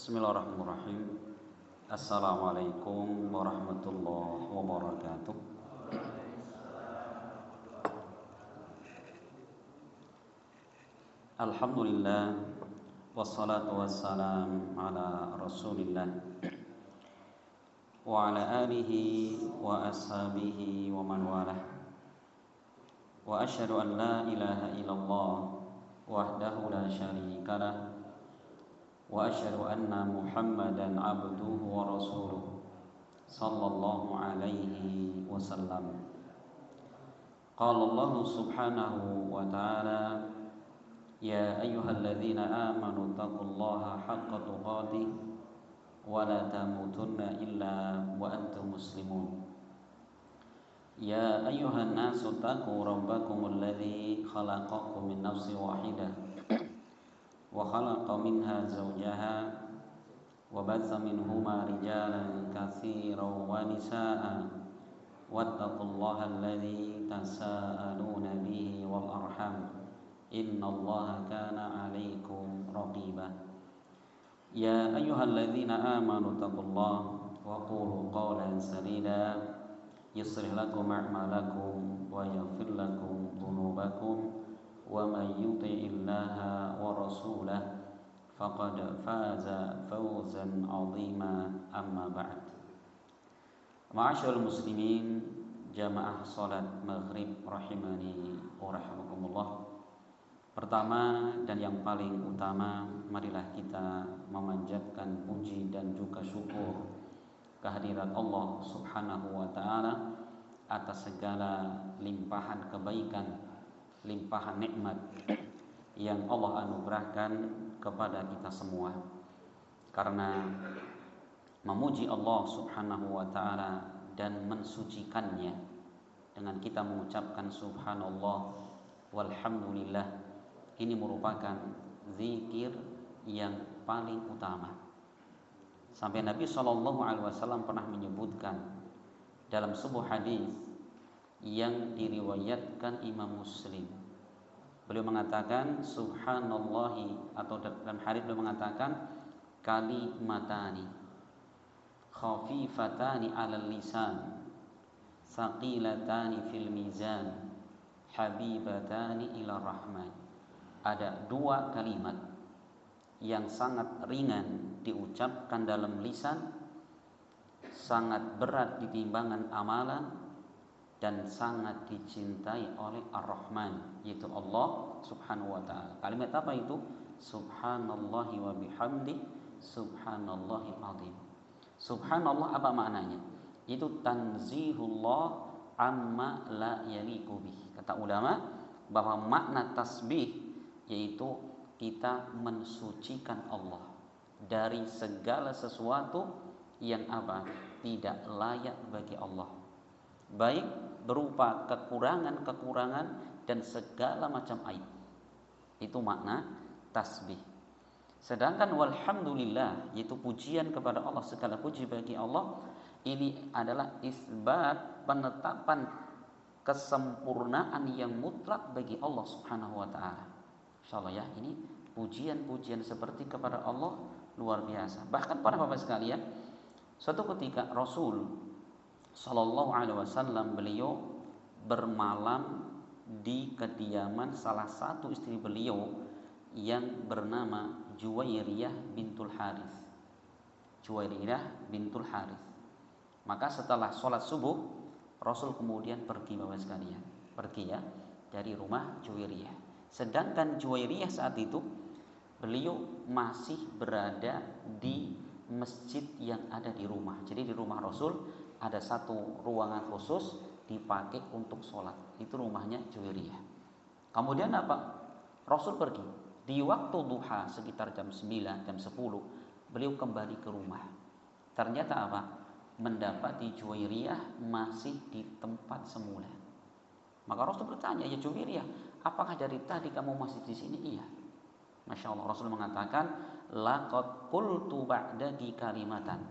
Bismillahirrahmanirrahim. Assalamualaikum warahmatullahi wabarakatuh. Alhamdulillah, wassalatu wassalam ala rasulillah wa ala alihi wa ashabihi wa man walah. Wa asyhadu an la ilaha illallah wahdahu la syarika lah, wa asyhadu anna Muhammadan abduhu wa rasuluh sallallahu alaihi wasallam. Qala Allah subhanahu wa ta'ala, ya ayyuhalladzina amanu taqullaha haqqa tuqatih wa la tamutunna illa wa antum muslimun. Ya ayyuhan nasu taqu rabbakumul ladzi khalaqakum min nafsin wahidah wa khalaqa minha zawjaha wa batha minhuma rijalan katsiran wa nisaa'a wattaqullaha alladzi tasaaluna bihi wal arham innallaha kana 'alaikum raqiba. Ya ayyuhalladzina amanu taqullaha wa qulu qawlan sadida yuslih lakum a'malakum wa yaghfir lakum dhunubakum wa may yuti'illaha wa rasulahu faqad faza fawzan 'azima, amma ba'd. Ma'asyiral muslimin, jamaah salat maghrib rahimani wa rahimakumullah. Pertama dan yang paling utama, marilah kita memanjatkan puji dan juga syukur kehadirat Allah subhanahu wa ta'ala atas segala limpahan kebaikan, limpahan nikmat yang Allah anugerahkan kepada kita semua. Karena memuji Allah subhanahu wa ta'ala dan mensucikannya dengan kita mengucapkan subhanallah walhamdulillah, ini merupakan zikir yang paling utama. Sampai Nabi SAW pernah menyebutkan dalam sebuah hadis yang diriwayatkan Imam Muslim. Beliau mengatakan subhanallahi, atau dalam hadis beliau mengatakan kalimatani khafifatani 'alal lisan thaqilatani fil mizan habibatani ila rahman. Ada dua kalimat yang sangat ringan diucapkan dalam lisan, sangat berat di timbangan amalan, dan sangat dicintai oleh Ar-Rahman, yaitu Allah subhanahu wa ta'ala. Kalimat apa itu? Subhanallahi wa bihamdi subhanallahil azim. Subhanallah apa maknanya? Itu tanzihullah amma la yaliqu bih. Kata ulama bahwa makna tasbih yaitu kita mensucikan Allah dari segala sesuatu yang apa? Tidak layak bagi Allah, baik berupa kekurangan-kekurangan dan segala macam aib. Itu makna tasbih. Sedangkan walhamdulillah, yaitu pujian kepada Allah, segala puji bagi Allah, ini adalah isbat, penetapan kesempurnaan yang mutlak bagi Allah subhanahu wa ta'ala. Insyaallah ya, ini pujian-pujian seperti kepada Allah luar biasa. Bahkan para bapak sekalian, suatu ketika Rasul Sallallahu Alaihi Wasallam beliau bermalam di kediaman salah satu istri beliau yang bernama Juwairiyah bintul Harith. Juwairiyah bintul Harith. Maka setelah sholat subuh, Rasul kemudian pergi bapak sekalian, pergi ya dari rumah Juwairiyah. Sedangkan Juwairiyah saat itu beliau masih berada di masjid yang ada di rumah. Jadi di rumah Rasul ada satu ruangan khusus dipakai untuk sholat. Itu rumahnya Juwairiyah. Kemudian apa? Rasul pergi. Di waktu duha sekitar jam 9, jam 10, beliau kembali ke rumah. Ternyata apa? Mendapati Juwairiyah masih di tempat semula. Maka Rasul bertanya, ya Juwairiyah, apakah dari tadi kamu masih di sini? Iya. Masya Allah, Rasul mengatakan, laqad qultu ba'daki kalimatan,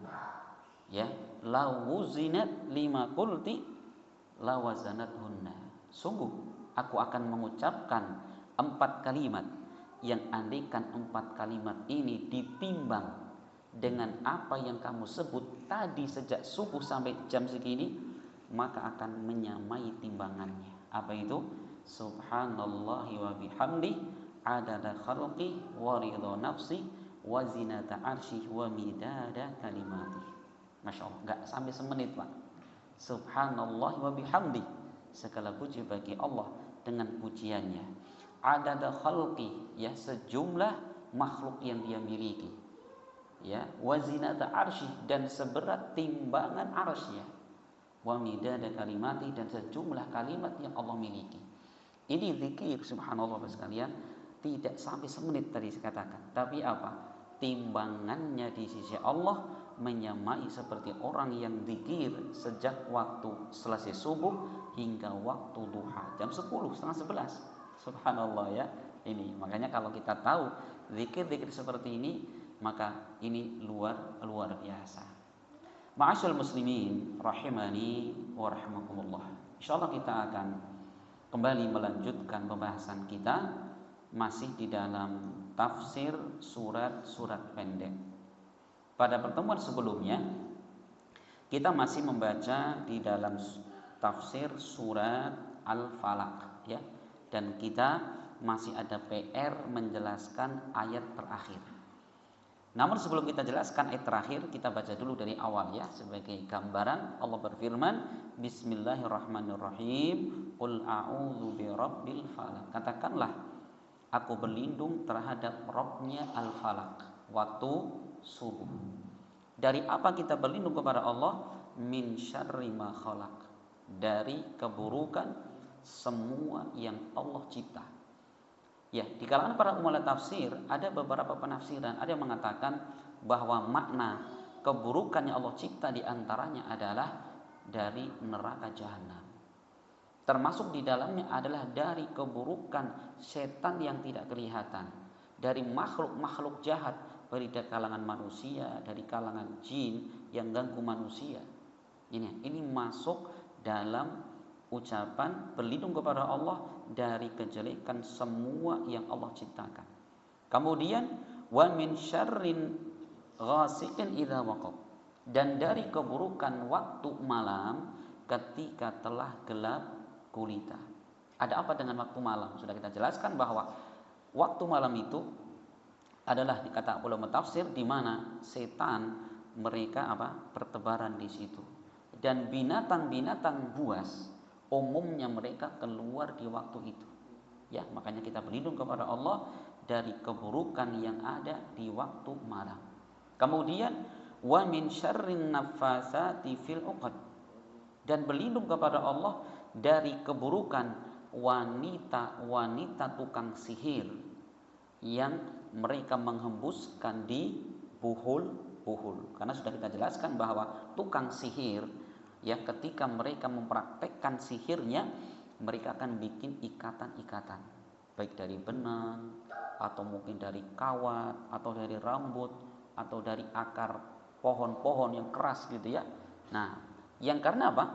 ya, la wuzinat lima qulti la wazanathunna. Sungguh aku akan mengucapkan 4 kalimat yang andaikan 4 kalimat ini ditimbang dengan apa yang kamu sebut tadi sejak subuh sampai jam segini, maka akan menyamai timbangannya. Apa itu? Subhanallahi wa bihamdi adada khalqi wa ridha nafsi wa zinata arsyih wa midada kalimati. Masya Allah, gak sampai semenit Pak. Subhanallah wa bihamdi, segala puji bagi Allah dengan pujiannya. Adada khalqi, ya, sejumlah makhluk yang dia miliki, ya, wa zinata arsyih, dan seberat timbangan arsy-Nya, wa midada kalimati, dan sejumlah kalimat yang Allah miliki. Ini zikir subhanallah Bapak sekalian, tidak sampai semenit tadi saya katakan. Tapi apa? Timbangannya di sisi Allah menyamai seperti orang yang zikir sejak waktu selesai subuh hingga waktu duha, jam 10, setengah 11. Subhanallah ya. Ini makanya kalau kita tahu zikir-zikir seperti ini, maka ini luar biasa. Ma'asyiral muslimin rahimani wa rahimakumullah. Insyaallah kita akan kembali melanjutkan pembahasan kita masih di dalam tafsir surat-surat pendek. Pada pertemuan sebelumnya kita masih membaca di dalam tafsir surat Al-Falaq, ya. Dan kita masih ada PR menjelaskan ayat terakhir. Namun sebelum kita jelaskan ayat terakhir, kita baca dulu dari awal ya, sebagai gambaran. Allah berfirman, Bismillahirrahmanirrahim, Qul a'udzu birabbil falaq. Katakanlah, aku berlindung terhadap Rabbnya Al-Falaq, waktu subuh. Dari apa kita berlindung kepada Allah? Min syarri ma khalaq, dari keburukan semua yang Allah cipta. Ya, di kalangan para ulama tafsir ada beberapa penafsiran. Ada yang mengatakan bahwa makna keburukan yang Allah cipta diantaranya adalah dari neraka jahanam. Termasuk di dalamnya adalah dari keburukan setan yang tidak kelihatan, dari makhluk-makhluk jahat, dari kalangan manusia, dari kalangan jin yang ganggu manusia. Ini masuk dalam ucapan berlindung kepada Allah dari kejelekan semua yang Allah ciptakan. Kemudian wa min syarrin ghasiqin idza waqab, dan dari keburukan waktu malam ketika telah gelap gulita. Ada apa dengan waktu malam? Sudah kita jelaskan bahwa waktu malam itu adalah, dikata ulama tafsir, di mana setan mereka bertebaran di situ, dan binatang-binatang buas umumnya mereka keluar di waktu itu. Ya, makanya kita berlindung kepada Allah dari keburukan yang ada di waktu malam. Kemudian wa min syarrin nafasati fil 'uqad, dan berlindung kepada Allah dari keburukan wanita-wanita tukang sihir yang mereka menghembuskan di buhul-buhul. Karena sudah kita jelaskan bahwa tukang sihir, ya, ketika mereka mempraktekkan sihirnya, mereka akan bikin ikatan-ikatan, baik dari benang, atau mungkin dari kawat, atau dari rambut, atau dari akar pohon-pohon yang keras gitu ya. Nah, yang karena apa?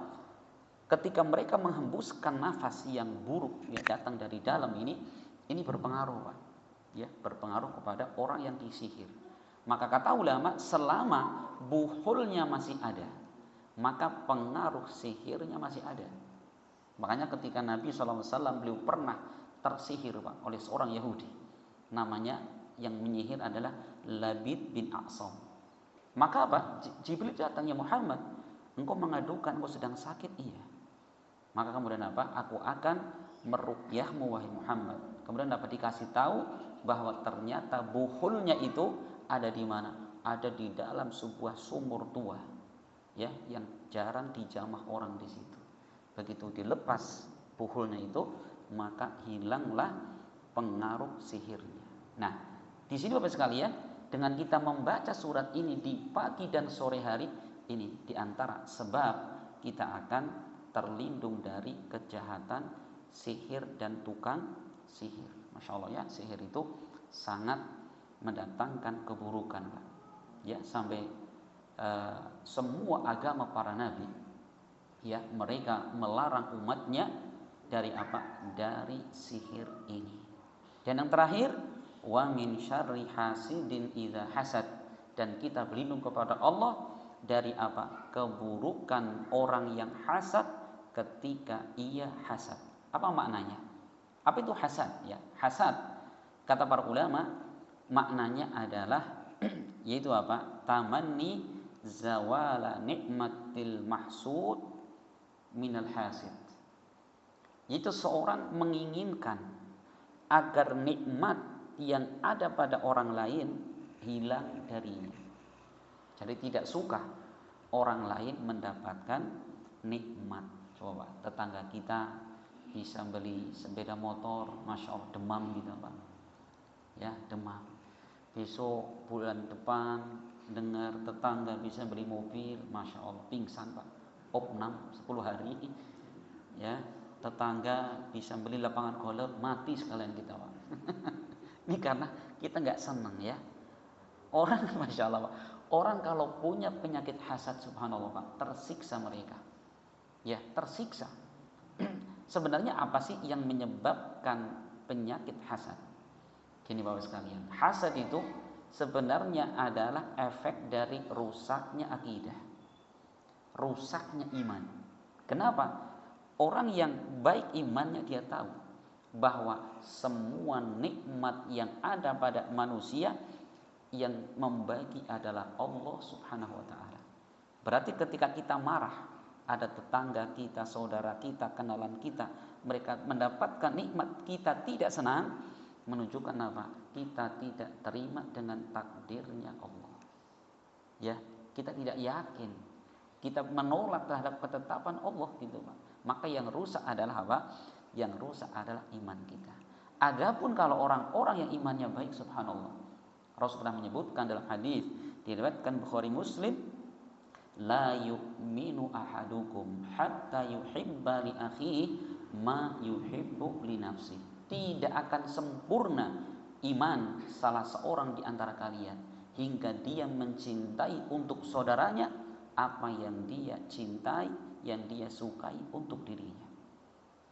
Ketika mereka menghembuskan nafas yang buruk yang datang dari dalam ini berpengaruh, Pak. Ya, berpengaruh kepada orang yang disihir. Maka kata ulama, selama buhulnya masih ada, maka pengaruh sihirnya masih ada. Makanya ketika Nabi SAW beliau pernah tersihir, Pak, oleh seorang Yahudi. Namanya yang menyihir adalah Labid bin A'sam. Maka apa? Jibril datang, ya Muhammad, engkau mengadukan engkau sedang sakit. Iya. Maka kemudian apa? Aku akan meruqyahmu wahai Muhammad. Kemudian dapat dikasih tahu bahwa ternyata buhulnya itu ada di mana? Ada di dalam sebuah sumur tua, ya, yang jarang dijamah orang di situ. Begitu dilepas buhulnya itu, maka hilanglah pengaruh sihirnya. Nah, di sini Bapak sekalian, dengan kita membaca surat ini di pagi dan sore hari, ini diantara sebab kita akan terlindung dari kejahatan sihir dan tukang sihir. Masya Allah ya, sihir itu sangat mendatangkan keburukan, Pak. Ya, sampai semua agama para nabi, ya, mereka melarang umatnya dari apa? Dari sihir ini. Dan yang terakhir, wa min syarri hasidin idza hasad, dan kita berlindung kepada Allah dari apa? Keburukan orang yang hasad ketika ia hasad. Apa maknanya? Apa itu hasad? Ya, hasad kata para ulama maknanya adalah yaitu apa? Tamanni zawala nikmatil mahsud minal hasid. Yaitu seorang menginginkan agar nikmat yang ada pada orang lain hilang darinya. Jadi tidak suka orang lain mendapatkan nikmat. Coba tetangga kita bisa beli sepeda motor, masya Allah demam gitu Pak. Ya demam. Besok bulan depan dengar tetangga bisa beli mobil, masya Allah pingsan Pak. Opnam 10 hari. Ya tetangga bisa beli lapangan golf, mati sekalian kita Pak. Ini karena kita nggak senang ya. Orang masya Allah Pak. Orang kalau punya penyakit hasad subhanallah Pak, tersiksa mereka. Ya, tersiksa. Sebenarnya apa sih yang menyebabkan penyakit hasad? Gini Bapak sekalian, hasad itu sebenarnya adalah efek dari rusaknya akidah, rusaknya iman. Kenapa? Orang yang baik imannya dia tahu bahwa semua nikmat yang ada pada manusia yang membagi adalah Allah Subhanahu wa taala. Berarti ketika kita marah, ada tetangga kita, saudara kita, kenalan kita, mereka mendapatkan nikmat, kita tidak senang, menunjukkan apa? Kita tidak terima dengan takdirnya Allah. Ya, kita tidak yakin. Kita menolak terhadap ketetapan Allah gitu, Pak. Maka yang rusak adalah apa? Yang rusak adalah iman kita. Adapun kalau orang-orang yang imannya baik, subhanallah, Rasul pernah menyebutkan dalam hadis diriwayatkan Bukhari Muslim, la yu'minu ahadukum hatta yuhibba li akhihi ma yuhibbu li nafsihi. Tidak akan sempurna iman salah seorang di antara kalian hingga dia mencintai untuk saudaranya apa yang dia cintai, yang dia sukai untuk dirinya.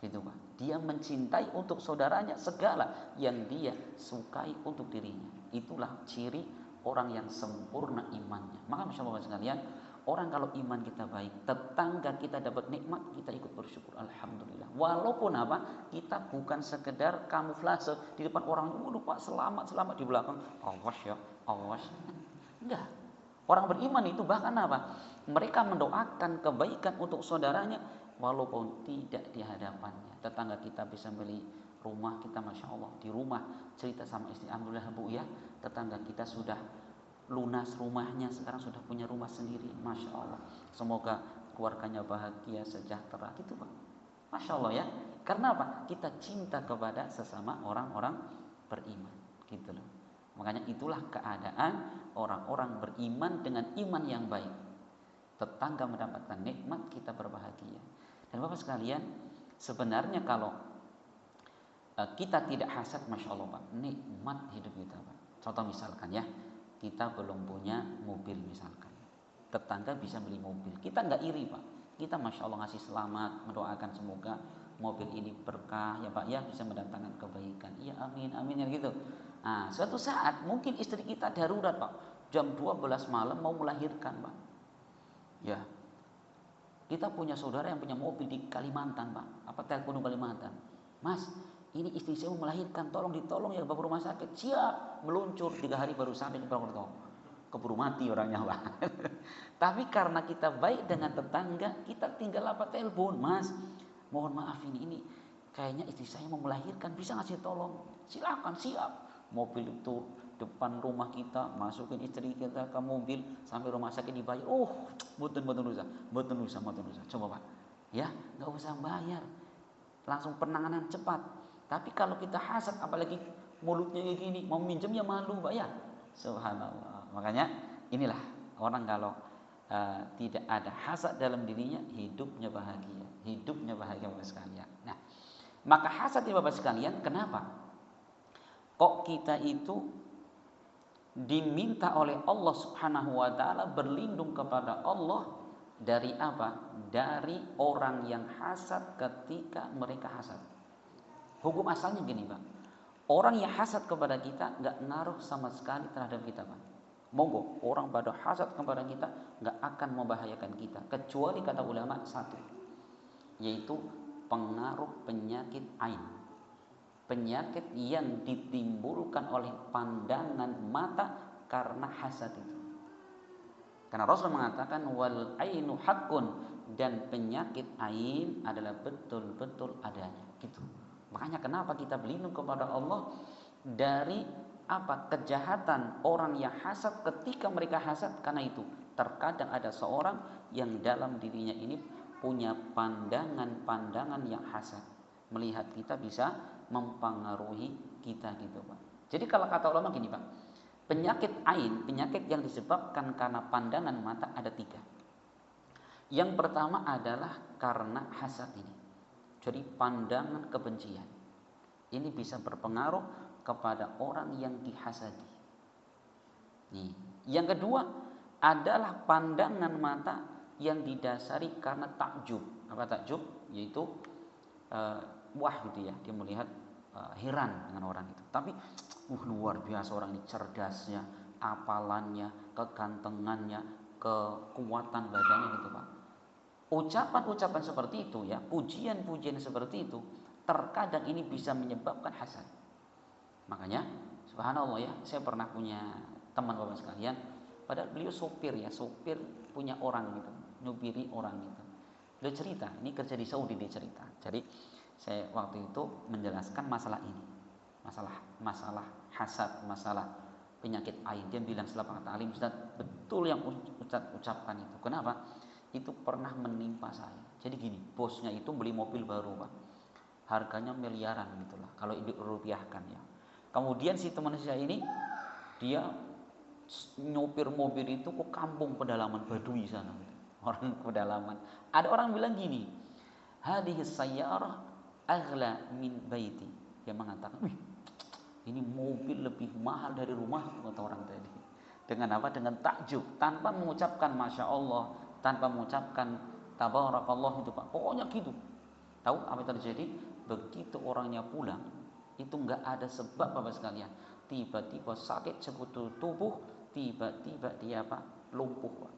Gitu Pak. Dia mencintai untuk saudaranya segala yang dia sukai untuk dirinya. Itulah ciri orang yang sempurna imannya. Maka Masya Allah sekalian, orang kalau iman kita baik, tetangga kita dapat nikmat, kita ikut bersyukur, alhamdulillah. Walaupun apa, kita bukan sekedar kamuflase di depan orang, waduh Pak selamat di belakang, awas ya, awas. Enggak. Orang beriman itu bahkan apa? Mereka mendoakan kebaikan untuk saudaranya walaupun tidak di hadapannya. Tetangga kita bisa beli rumah, kita Masya Allah di rumah cerita sama istri, alhamdulillah Bu ya, tetangga kita sudah lunas rumahnya, sekarang sudah punya rumah sendiri, Masya Allah, semoga keluarganya bahagia, sejahtera, gitu Pak. Masya Allah ya, karena apa? Kita cinta kepada sesama orang-orang beriman, gitu loh. Makanya itulah keadaan orang-orang beriman dengan iman yang baik. Tetangga mendapatkan nikmat, kita berbahagia. Dan Bapak sekalian, sebenarnya kalau kita tidak hasad, Masya Allah Pak, nikmat hidup kita Pak. Contoh misalkan ya, kita belum punya mobil misalkan, tetangga bisa beli mobil, kita nggak iri Pak. Kita Masya Allah ngasih selamat, mendoakan semoga mobil ini berkah ya Pak ya, bisa mendatangkan kebaikan. Iya amin amin ya gitu. Nah suatu saat mungkin istri kita darurat Pak, jam 12 malam mau melahirkan Pak. Ya, kita punya saudara yang punya mobil di Kalimantan Pak, apa telepon Kalimantan, Mas ini istri saya mau melahirkan, tolong ditolong ya bawa rumah sakit. Siap, meluncur 3 hari baru sampai di Purwokerto. Keburu mati orangnya Pak. Tapi karena kita baik dengan tetangga, kita tinggal apa telepon, Mas, mohon maaf ini kayaknya istri saya mau melahirkan, bisa ngasih tolong? Silakan, siap. Mobil itu depan rumah kita, masukin istri kita ke mobil sampai rumah sakit dibayar. Mboten usah. Coba Pak, ya nggak usah bayar, langsung penanganan cepat. Tapi kalau kita hasad, apalagi mulutnya kayak gini, mau minjem ya malu Pak ya. Subhanallah. Makanya inilah orang kalau tidak ada hasad dalam dirinya, hidupnya bahagia Bapak sekalian. Nah, maka hasad ya Bapak sekalian, kenapa? Kok kita itu diminta oleh Allah Subhanahu wa taala berlindung kepada Allah dari apa? Dari orang yang hasad ketika mereka hasad. Hukum asalnya gini Pak, orang yang hasad kepada kita nggak ngaruh sama sekali terhadap kita Pak. Monggo orang pada hasad kepada kita nggak akan membahayakan kita, kecuali kata ulama satu, yaitu pengaruh penyakit ain, penyakit yang ditimbulkan oleh pandangan mata karena hasad itu. Karena Rasul mengatakan wal ainu haqqun, dan penyakit ain adalah betul-betul adanya. Gitu. Makanya kenapa kita berlindung kepada Allah dari kejahatan orang yang hasad ketika mereka hasad, karena itu terkadang ada seorang yang dalam dirinya ini punya pandangan-pandangan yang hasad, melihat kita bisa mempengaruhi kita gitu Pak. Jadi kalau kata ulama gini Pak, penyakit ain, penyakit yang disebabkan karena pandangan mata ada 3. Yang pertama adalah karena hasad ini. Jadi pandangan kebencian. Ini bisa berpengaruh kepada orang yang dihasadi. Nih. Yang kedua adalah pandangan mata yang didasari karena takjub. Apa takjub? Yaitu wah gitu ya, dia melihat heran dengan orang itu. Tapi luar biasa orang ini, cerdasnya, apalannya, kegantengannya, kekuatan badannya gitu Pak. Ucapan-ucapan seperti itu ya, pujian-pujian seperti itu terkadang ini bisa menyebabkan hasad. Makanya subhanallah ya, saya pernah punya teman Bapak sekalian, padahal beliau sopir ya, sopir punya orang gitu, nyupiri orang gitu. Beliau cerita, ini kerja di Saudi, dia cerita. Jadi saya waktu itu menjelaskan masalah ini, masalah hasad, masalah penyakit ain. Dia bilang setelah ta'lim, Ustaz, betul yang Ustaz ucapkan itu. Kenapa? Itu pernah menimpa saya. Jadi gini, bosnya itu beli mobil baru Pak, harganya miliaran gitulah kalau dirupiahkan ya. Kemudian si teman saya ini, dia nyopir mobil itu ke kampung pedalaman Badui sana gitu. Orang pedalaman. Ada orang bilang gini, hadhis sayyarah aghla min baiti. Dia mengatakan, wih, ini mobil lebih mahal dari rumah, kata orang tadi. Dengan apa? Dengan takjub, tanpa mengucapkan masya Allah, tanpa mengucapkan tabarakallah itu Pak. Pokoknya gitu. Tahu apa yang terjadi? Begitu orangnya pulang, itu nggak ada sebab Bapak sekalian, tiba-tiba sakit sekutu tubuh, tiba-tiba dia lumpuh Pak.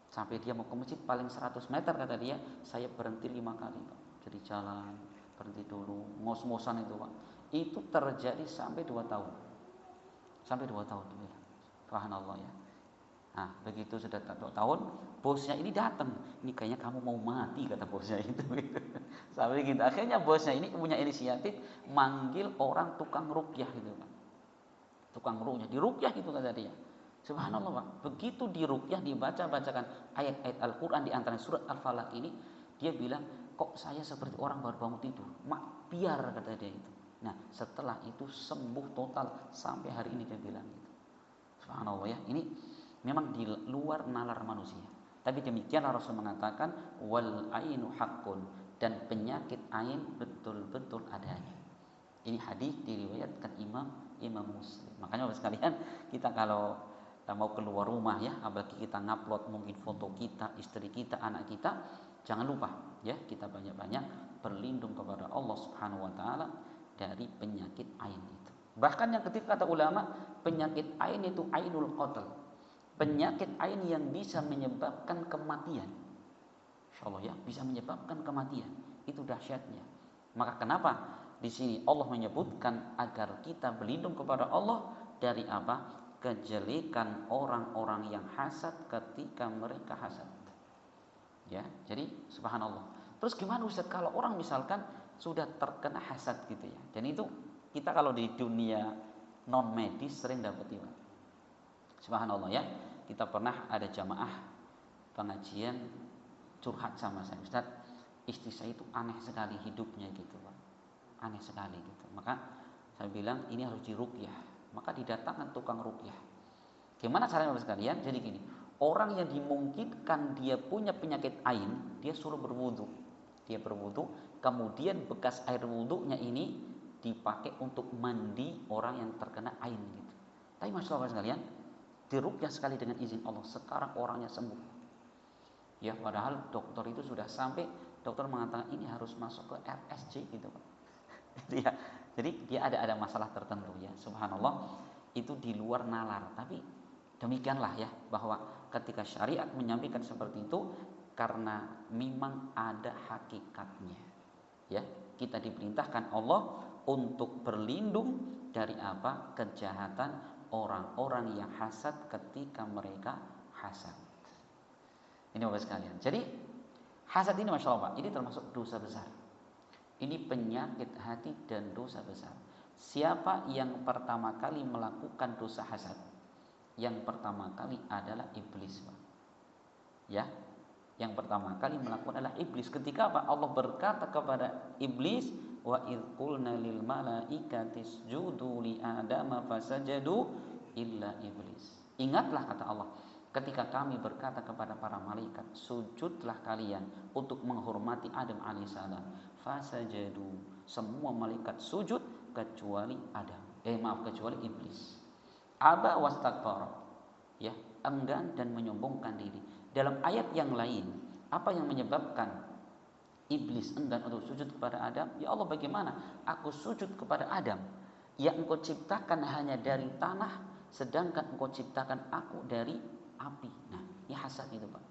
Sampai dia mau ke masjid paling 100 meter kata dia, saya berhenti 5 kali Pak. Jadi jalan, berhenti dulu, ngos-ngosan itu Pak. Itu terjadi sampai 2 tahun. Sampai 2 tahun itu. Subhanallah ya. Nah, begitu sudah 2 tahun, bosnya ini datang. Ini kayaknya kamu mau mati, kata bosnya itu. Sampai gitu. Akhirnya bosnya ini punya inisiatif manggil orang tukang ruqyah gitu Pak. Tukang ruqyah, di ruqyah gitu kata dia. Subhanallah Pak. Begitu di ruqyah dibaca-bacakan ayat-ayat Al-Qur'an di antara surat Al-Falaq ini, dia bilang, "Kok saya seperti orang baru bangun tidur?" "Mak, biar," kata dia itu. Nah, setelah itu sembuh total sampai hari ini dia bilang gitu. Subhanallah ya. Ini memang di luar nalar manusia. Tapi demikianlah Rasul mengatakan wal ainu haqqun, dan penyakit ain betul-betul adanya. Ini hadis diriwayatkan Imam Muslim. Makanya Bapak sekalian, kita kalau mau keluar rumah ya, apalagi kita ngupload mungkin foto kita, istri kita, anak kita, jangan lupa ya, kita banyak-banyak berlindung kepada Allah Subhanahu wa taala dari penyakit ain itu. Bahkan yang ketiga kata ulama, penyakit ain itu ainul qatl. Penyakit ain yang bisa menyebabkan kematian. Insyaallah ya, bisa menyebabkan kematian. Itu dahsyatnya. Maka kenapa di sini Allah menyebutkan agar kita berlindung kepada Allah dari apa? Kejelekan orang-orang yang hasad ketika mereka hasad. Ya, jadi subhanallah. Terus gimana Ustaz kalau orang misalkan sudah terkena hasad gitu ya. Dan itu kita kalau di dunia non medis sering dapat itu. Subhanallah ya. Kita pernah ada jamaah pengajian curhat sama saya, Ustaz, istri saya itu aneh sekali hidupnya gitu Pak. Aneh sekali gitu. Maka saya bilang ini harus diruqyah. Maka didatangkan tukang ruqyah. Gimana caranya Bapak sekalian? Jadi gini, orang yang dimungkinkan dia punya penyakit ain, dia suruh berwudu. Dia berwudu, kemudian bekas air wudunya ini dipakai untuk mandi orang yang terkena ain gitu. Tapi Masya Allah sekalian, diruqyah sekali dengan izin Allah, sekarang orangnya sembuh. Ya, padahal dokter itu sudah sampai, dokter mengatakan ini harus masuk ke RSJ gitu Pak. Itu ya. Jadi dia ada masalah tertentu ya. Subhanallah, itu di luar nalar. Tapi Demikianlah ya, bahwa ketika syariat menyampaikan seperti itu karena memang ada hakikatnya. Ya, kita diperintahkan Allah untuk berlindung dari apa? Kejahatan orang-orang yang hasad ketika mereka hasad. Ini Bapak sekalian. Jadi hasad ini Masya Allah Pak, ini termasuk dosa besar. Ini penyakit hati dan dosa besar. Siapa yang pertama kali melakukan dosa hasad? Yang pertama kali adalah iblis, Pak. Ya, yang pertama kali melakukan adalah iblis. Ketika apa? Allah berkata kepada iblis, wa idh qulna lil malaikati isjudu li adama fasajadu illa iblis. Ingatlah kata Allah, ketika kami berkata kepada para malaikat, sujudlah kalian untuk menghormati Adam alaihissalam. Fasajadu, semua malaikat sujud kecuali kecuali iblis. Aba wastakbara, ya, enggan dan menyombongkan diri. Dalam ayat yang lain, apa yang menyebabkan iblis enggan untuk sujud kepada Adam? Ya Allah, bagaimana aku sujud kepada Adam yang engkau ciptakan hanya dari tanah, sedangkan engkau ciptakan aku dari api. Nah, ini hasad itu Pak.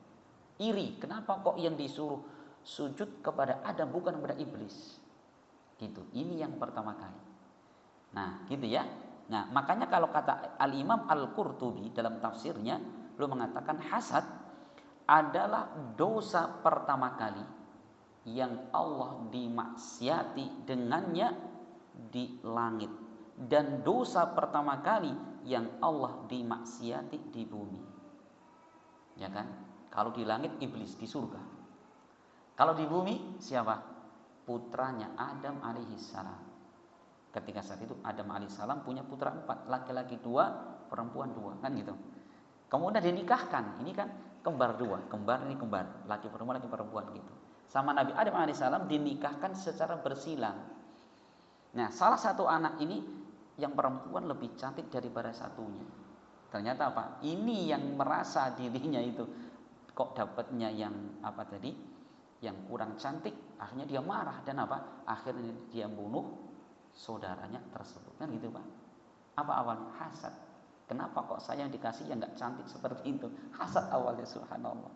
Iri, kenapa kok yang disuruh sujud kepada Adam bukan kepada iblis? Gitu. Ini yang pertama kali. Nah, gitu ya. Nah, makanya kalau kata Al-Imam Al-Qurtubi dalam tafsirnya, beliau mengatakan hasad adalah dosa pertama kali yang Allah dimaksiati dengannya di langit, dan dosa pertama kali yang Allah dimaksiati di bumi. Ya kan? Kalau di langit iblis, di surga. Kalau di bumi siapa? Putranya Adam alaihissalam. Ketika saat itu Adam alaihissalam punya putra 4, laki-laki 2, perempuan 2, kan gitu. Kemudian dinikahkan, ini kan kembar 2, kembar ini kembar, laki perempuan gitu. Sama Nabi Adam alaihissalam dinikahkan secara bersilang. Nah, salah satu anak ini yang perempuan lebih cantik daripada satunya. Ternyata apa? Ini yang merasa dirinya itu kok dapatnya yang apa tadi? Yang kurang cantik, akhirnya dia marah dan apa? Akhirnya dia bunuh saudaranya tersebut, kan gitu Pak. Apa awalnya? Hasad. Kenapa kok saya yang dikasih yang nggak cantik seperti itu? Hasad awalnya, subhanallah.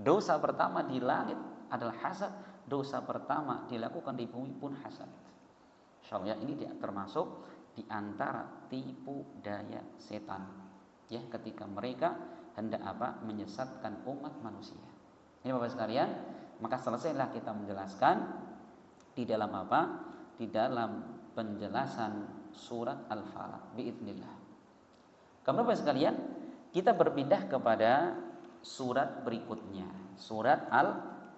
Dosa pertama di langit adalah hasad. Dosa pertama dilakukan di bumi pun hasad. Insyaallah ini termasuk di antara tipu daya setan. Ya, ketika mereka hendak apa? Menyesatkan umat manusia. Ini Bapak sekalian, maka selesailah kita menjelaskan di dalam apa? Di dalam penjelasan surat Al-Falaq biidznillah. Kemudian Bapak sekalian, kita berpindah kepada surat berikutnya, surat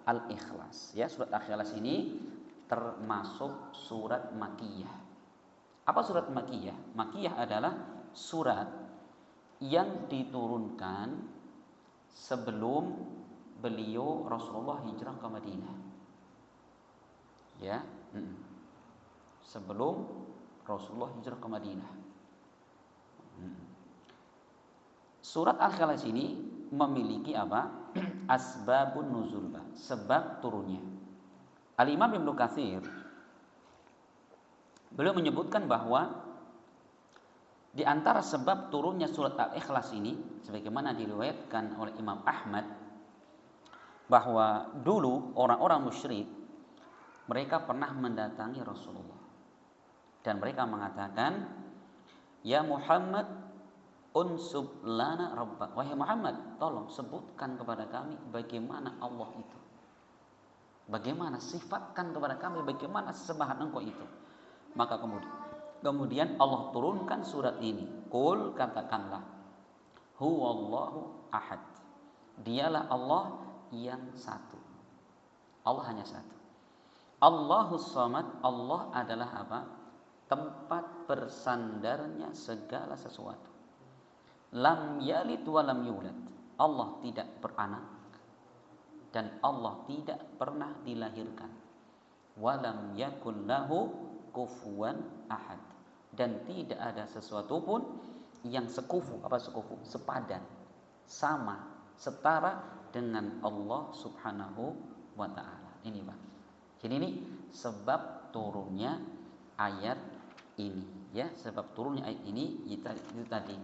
Al-Ikhlas. Ya, surat Al-Ikhlas ini termasuk surat Makkiyah. Apa surat Makkiyah? Makkiyah adalah surat yang diturunkan sebelum beliau Rasulullah hijrah ke Madinah. Ya, sebelum Rasulullah hijrah ke Madinah. Surat Al-Ikhlas ini memiliki apa? Asbabun nuzul, sebab turunnya. Al-Imam Ibnu Katsir beliau menyebutkan bahwa di antara sebab turunnya surat Al-Ikhlas ini, sebagaimana diriwayatkan oleh Imam Ahmad, bahwa dulu orang-orang musyrik mereka pernah mendatangi Rasulullah dan mereka mengatakan, ya Muhammad, unsub lana rabbak. Wahai Muhammad, tolong sebutkan kepada kami bagaimana Allah itu. Bagaimana, sifatkan kepada kami bagaimana sesembahan engkau itu. Maka kemudian Allah turunkan surat ini. Qul, katakanlah, huwallahu ahad. Dialah Allah yang satu. Allah hanya satu. Allahus samad, Allah adalah apa? Tempat bersandarnya segala sesuatu. Lam yalid wa lam yulad. Allah tidak beranak dan Allah tidak pernah dilahirkan. Walam yakul lahu kufuwan ahad. Dan tidak ada sesuatu pun yang sekufu, sepadan, sama, setara dengan Allah Subhanahu wa ta'ala. Ini Pak. Jadi ini sebab turunnya ayat ini, ya, sebab turunnya ayat ini itu tadi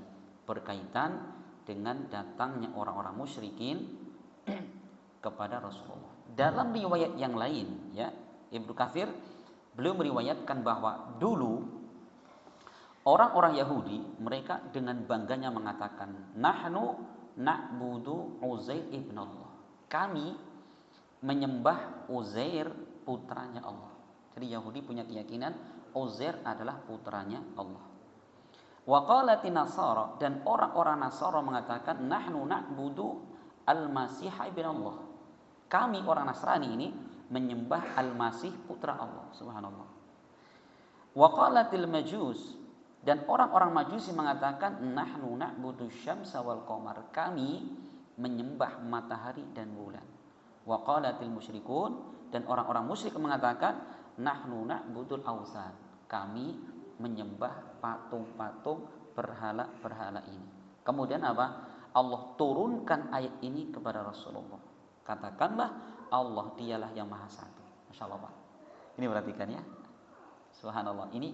berkaitan dengan datangnya orang-orang musyrikin kepada Rasulullah. Dalam riwayat yang lain, ya, Ibnu Katsir beliau meriwayatkan bahwa dulu orang-orang Yahudi mereka dengan bangganya mengatakan, nahnu na'budu Uzair ibn Allah. Kami menyembah Uzair putranya Allah. Jadi Yahudi punya keyakinan Uzair adalah putranya Allah. Wa qalati Nasara, dan orang-orang Nasara mengatakan nahnu na'budu Al-Masih ibn Allah. Kami orang Nasrani ini menyembah Al-Masih putra Allah. Subhanallah. Wa qalatil Majus, dan orang-orang Majusi mengatakan nahnu na'budu Syamsa wal Qamar. Kami menyembah matahari dan bulan. Wa qalatil musyrikun, dan orang-orang musyrik mengatakan nahnu na'budul awsan. Kami menyembah patung-patung berhala-berhala ini. Kemudian apa? Allah turunkan ayat ini kepada Rasulullah. Katakanlah Allah dialah yang maha satu. Masya Allah Pak. Ini perhatikan ya. Subhanallah. Ini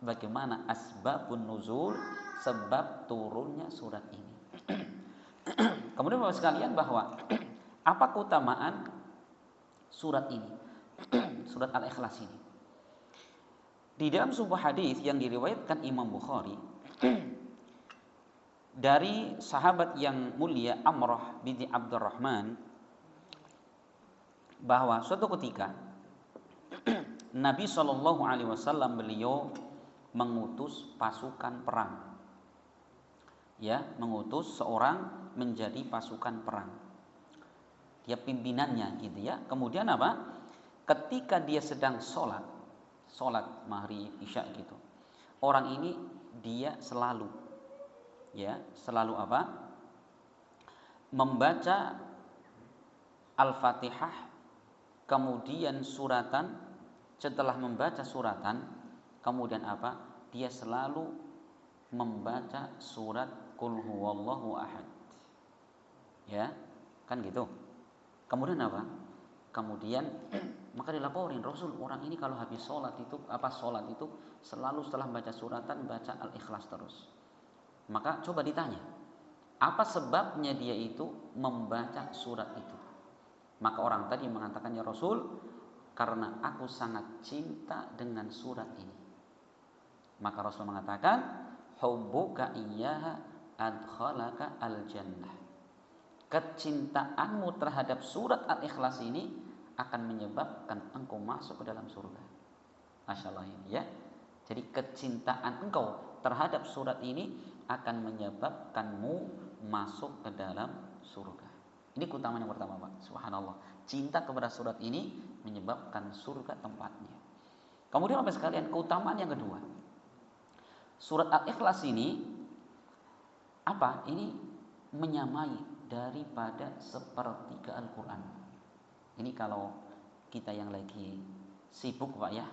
bagaimana asbabun nuzul, sebab turunnya surat ini. Kemudian Bapak sekalian, bahwa apa keutamaan surat ini? Surat Al-Ikhlas ini. Di dalam sebuah hadis yang diriwayatkan Imam Bukhari dari sahabat yang mulia Amrah binti Abdurrahman, bahwa suatu ketika Nabi SAW beliau mengutus pasukan perang, ya, mengutus seorang menjadi pasukan perang. Dia pimpinannya gitu ya. Kemudian apa? Ketika dia sedang sholat maghrib isya gitu, orang ini dia selalu apa? Membaca Al-Fatihah, kemudian suratan. Setelah membaca suratan, kemudian apa? Dia selalu membaca surat Qul huwallahu ahad. Ya, kan gitu. Kemudian apa? Kemudian maka dilaporin Rasul, orang ini kalau habis sholat itu selalu setelah membaca suratan baca Al-Ikhlas terus. Maka coba ditanya, apa sebabnya dia itu membaca surat itu? Maka orang tadi mengatakan, ya Rasul, karena aku sangat cinta dengan surat ini. Maka Rasul mengatakan, hubbuka iyyaha adkhalaka al-jannah. Kecintaanmu terhadap surat Al-Ikhlas ini akan menyebabkan engkau masuk ke dalam surga. Masya Allah ini ya. Jadi kecintaan engkau terhadap surat ini akan menyebabkanmu masuk ke dalam surga. Ini keutamaan yang pertama Pak. Subhanallah. Cinta kepada surat ini menyebabkan surga tempatnya. Kemudian Bapak sekalian, keutamaan yang kedua. Surat Al-Ikhlas ini apa? Ini menyamai daripada sepertiga Al-Quran. Ini kalau kita yang lagi sibuk Pak ya,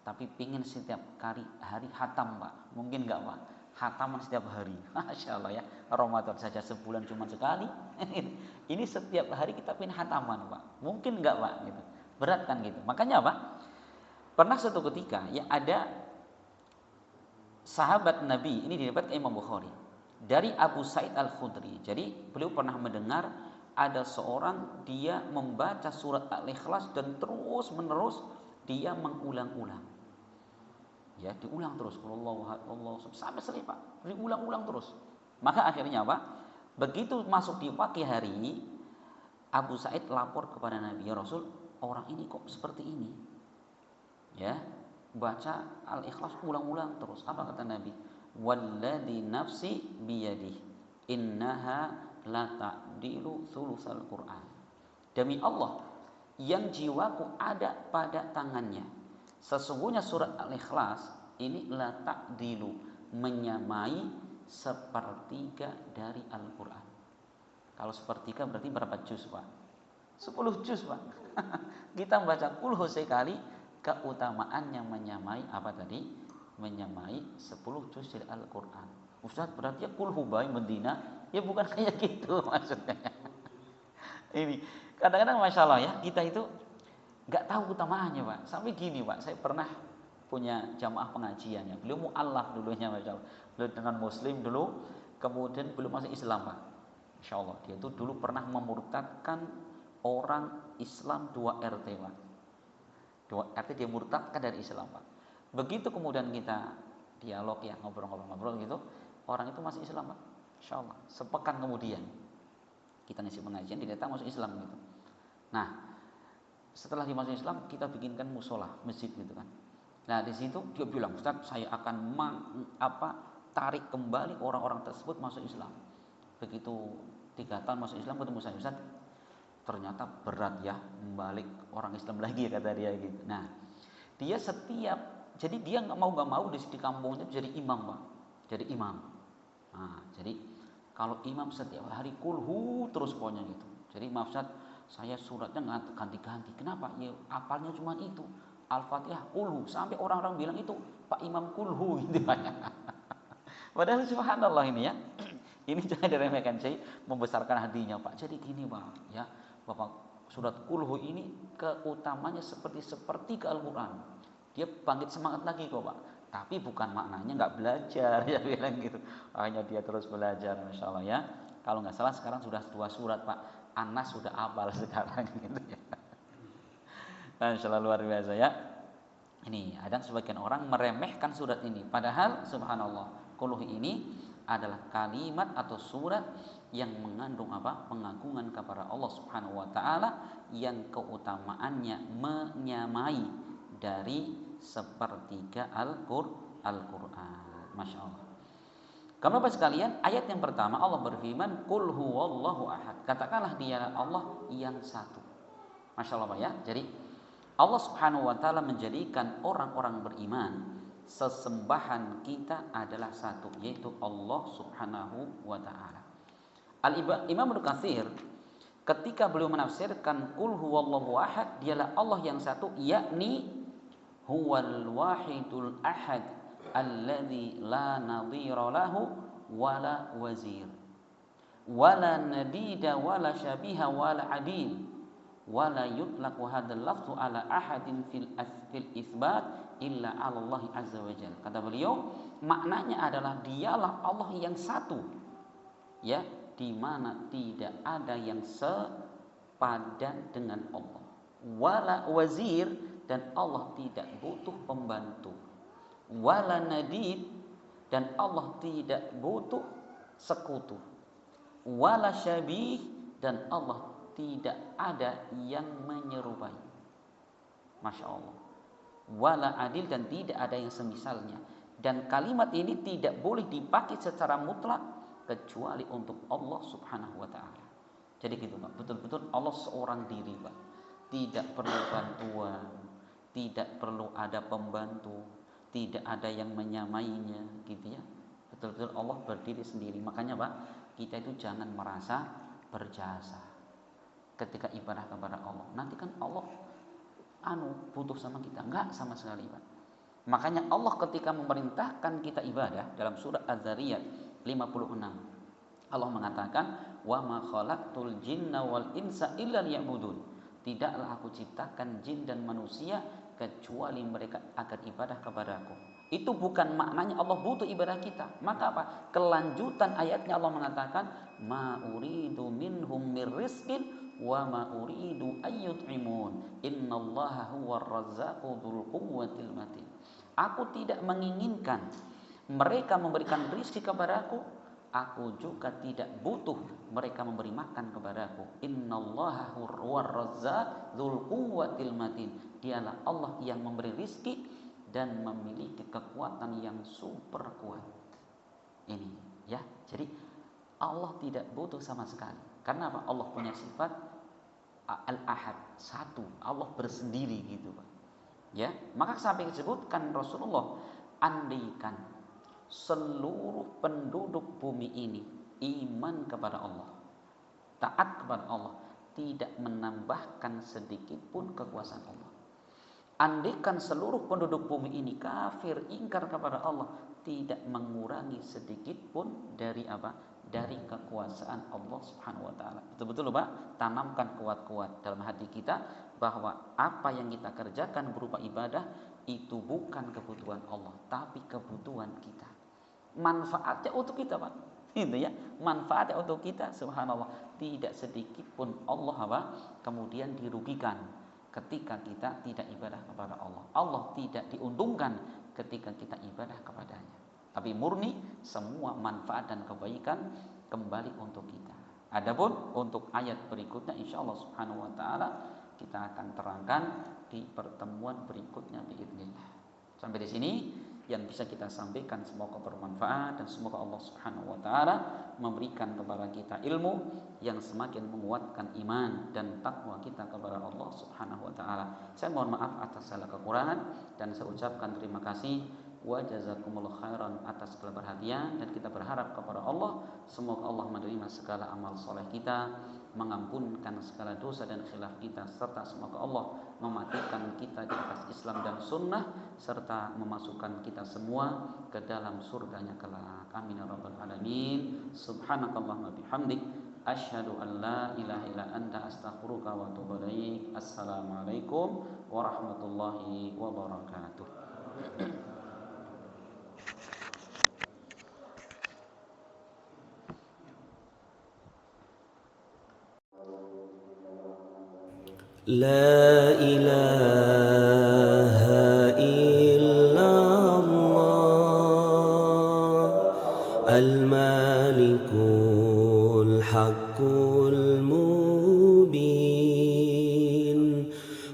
tapi pingin setiap hari khatam Pak, mungkin enggak Pak? Khataman setiap hari, Masya Allah ya. Ramadan saja sebulan cuma sekali. Ini setiap hari kita pingin khataman Pak, mungkin enggak Pak? Gitu. Berat kan gitu. Makanya apa? Pernah suatu ketika ya ada sahabat Nabi, ini diriwayatkan Imam Bukhari, dari Abu Sa'id Al-Khudri. Jadi beliau pernah mendengar ada seorang dia membaca surat Al-Ikhlas dan terus menerus dia mengulang-ulang. Ya, diulang terus. Allah sampai selesai Pak. Diulang-ulang terus. Maka akhirnya apa? Begitu masuk di pagi hari, Abu Sa'id lapor kepada Nabi, ya Rasul, orang ini kok seperti ini? Ya, baca Al-Ikhlas ulang-ulang terus. Apa kata Nabi? Walladzi nafsi biyadihi innaha la ta'dilu thulutsal Qur'an. Demi Allah yang jiwaku ada pada tangannya, sesungguhnya surat Al-Ikhlas ini la ta'dilu, menyamai sepertiga dari Al-Qur'an. Kalau sepertiga berarti berapa juz Pak? 10 juz Pak. Kita membaca kulhu sekali, keutamaan yang menyamai apa tadi? Menyamai 10 juz dari Al-Qur'an. Ustaz, berarti ya kulhu bayi mendina. Ya bukan kayak gitu maksudnya. Ini kadang-kadang Masya Allah ya, kita itu gak tahu utamaannya Pak. Sampai gini Pak, saya pernah punya jamaah pengajian ya. Beliau mu'allaf dulunya Masya Allah. Beliau dengan muslim dulu. kemudian belum masuk Islam Pak. Insya Allah dia itu dulu pernah memurtadkan orang Islam 2 RT Pak. 2 RT dia murtadkan dari Islam Pak. Begitu kemudian kita dialog ya, ngobrol-ngobrol gitu, orang itu masih Islam Pak. Insya Allah sepekan kemudian kita ngisi pengajian, dia datang masuk Islam gitu. Nah setelah dia masuk Islam, kita bikinkan musola, masjid gitu kan. Nah di situ dia bilang, Ustaz, saya akan tarik kembali orang-orang tersebut masuk Islam. Begitu 3 tahun masuk Islam, ketemu saya, Ustaz, ternyata berat ya membalik orang Islam lagi, kata dia gitu. Nah dia jadi dia nggak mau di kampungnya jadi imam Pak, jadi imam. Nah jadi kalau imam setiap hari kulhu terus pokoknya gitu. Jadi maaf Ustaz, saya suratnya nggak ganti-ganti. Kenapa? Ya apalnya cuma itu. Al-Fatihah kulhu. Sampai orang-orang bilang itu Pak Imam kulhu gitu banyak. Padahal subhanallah ini ya. Ini jangan diremehkan, saya membesarkan hatinya Pak. Jadi gini Pak, ya. Bapak surat kulhu ini keutamanya seperti ke Al-Qur'an. Dia bangkit semangat lagi kok Pak. Tapi bukan maknanya nggak belajar, ya bilang gitu. Hanya dia terus belajar, Masya Allah ya. Kalau nggak salah sekarang sudah 2 surat Pak. Anas sudah hafal sekarang gitu ya. Masya Allah luar biasa ya. Ini ada sebagian orang meremehkan surat ini. Padahal subhanallah, quluh ini adalah kalimat atau surat yang mengandung pengagungan kepada Allah Subhanahu wa taala, yang keutamaannya menyamai dari sepertiga Al-Qur'an. Masya Allah. Kamu Bapak sekalian, ayat yang pertama Allah berfirman, Qul huwallahu ahad. Katakanlah dialah Allah yang satu. Masya Allah Pak ya. Jadi Allah Subhanahu wa taala menjadikan orang-orang beriman sesembahan kita adalah satu, yaitu Allah Subhanahu wa taala. Imam Ibnu Katsir ketika beliau menafsirkan Qul huwallahu ahad, dialah Allah yang satu, yakni huwal wahidul ahad alladzi la nadhira lahu wala wazir wala nadida wala syabiha wala adil wala yutlaqu hadzal lafzu ala ahadin fil itsbat illa 'ala Allah azza wa jalla. Kata beliau, maknanya adalah dialah Allah yang satu, ya, di mana tidak ada yang sepadan dengan Allah. Wala wazir, dan Allah tidak butuh pembantu. Wala nadid, dan Allah tidak butuh sekutu. Wala syabih, dan Allah tidak ada yang menyerupai. Masya Allah. Wala adil, dan tidak ada yang semisalnya. Dan kalimat ini tidak boleh dipakai secara mutlak kecuali untuk Allah Subhanahu wa taala. Jadi gitu Pak, betul-betul Allah seorang diri Pak. Tidak perlu bantuan, tidak perlu ada pembantu, tidak ada yang menyamainya gitu ya. Betul-betul Allah berdiri sendiri. Makanya Pak, kita itu jangan merasa berjasa ketika ibadah kepada Allah. Nanti kan Allah butuh sama kita. Enggak sama sekali Pak. Makanya Allah ketika memerintahkan kita ibadah dalam surah Az-Zariyat 56, Allah mengatakan, wa ma khalaqtul jinna wal insa illa liya'budun. Tidaklah aku ciptakan jin dan manusia kecuali mereka akan ibadah kepadaku. Itu bukan maknanya Allah butuh ibadah kita. Maka apa? Kelanjutan ayatnya Allah mengatakan, ma uridu minhum mir rizqin wa ma uridu ayyut'imun innallaha huwar razzaqu dzul quwwatil matin. Aku tidak menginginkan mereka memberikan rezeki kepadaku, aku juga tidak butuh mereka memberi makan kepadaku. Innallaha huwar razzaq dzul quwwatil matin. Dialah Allah yang memberi rezeki dan memiliki kekuatan yang super kuat. Ini ya. Jadi Allah tidak butuh sama sekali. Karena apa? Allah punya sifat Al-Ahad, satu. Allah bersendiri gitu, Pak. Ya, maka sampai disebutkan Rasulullah, andaikan seluruh penduduk bumi ini iman kepada Allah, taat kepada Allah, tidak menambahkan sedikit pun kekuasaan Allah. Andaikan seluruh penduduk bumi ini kafir, ingkar kepada Allah, tidak mengurangi sedikit pun dari apa? Dari kekuasaan Allah Subhanahu wa taala. Betul-betul Pak, tanamkan kuat-kuat dalam hati kita bahwa apa yang kita kerjakan berupa ibadah itu bukan kebutuhan Allah, tapi kebutuhan kita. Manfaatnya untuk kita, Pak. Itu ya, manfaat untuk kita, subhanallah. Tidak sedikit pun Allah kemudian dirugikan ketika kita tidak ibadah kepada Allah. Allah tidak diuntungkan ketika kita ibadah kepadanya. Tapi murni semua manfaat dan kebaikan kembali untuk kita. Adapun untuk ayat berikutnya insyaallah subhanahu wa taala kita akan terangkan di pertemuan berikutnya biidznillah. Sampai di sini yang bisa kita sampaikan semoga bermanfaat dan semoga Allah Subhanahu wa taala memberikan kepada kita ilmu yang semakin menguatkan iman dan takwa kita kepada Allah Subhanahu wa taala. Saya mohon maaf atas segala kekurangan dan saya ucapkan terima kasih wa jazakumullah khairan atas segala perhatian, dan kita berharap kepada Allah semoga Allah menerima segala amal soleh kita, mengampunkan segala dosa dan khilaf kita, serta semoga Allah mematikan kita di atas Islam dan Sunnah, serta memasukkan kita semua ke dalam surganya kelak. Amin ya rabbal alamin. Subhanakallahumma bihamdik asyhadu an la ilaha illa anta astaghfiruka wa atubu ilaik. Assalamualaikum warahmatullahi wabarakatuh. لا إله إلا الله المالك الحق المبين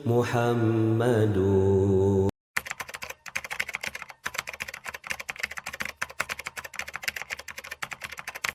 محمد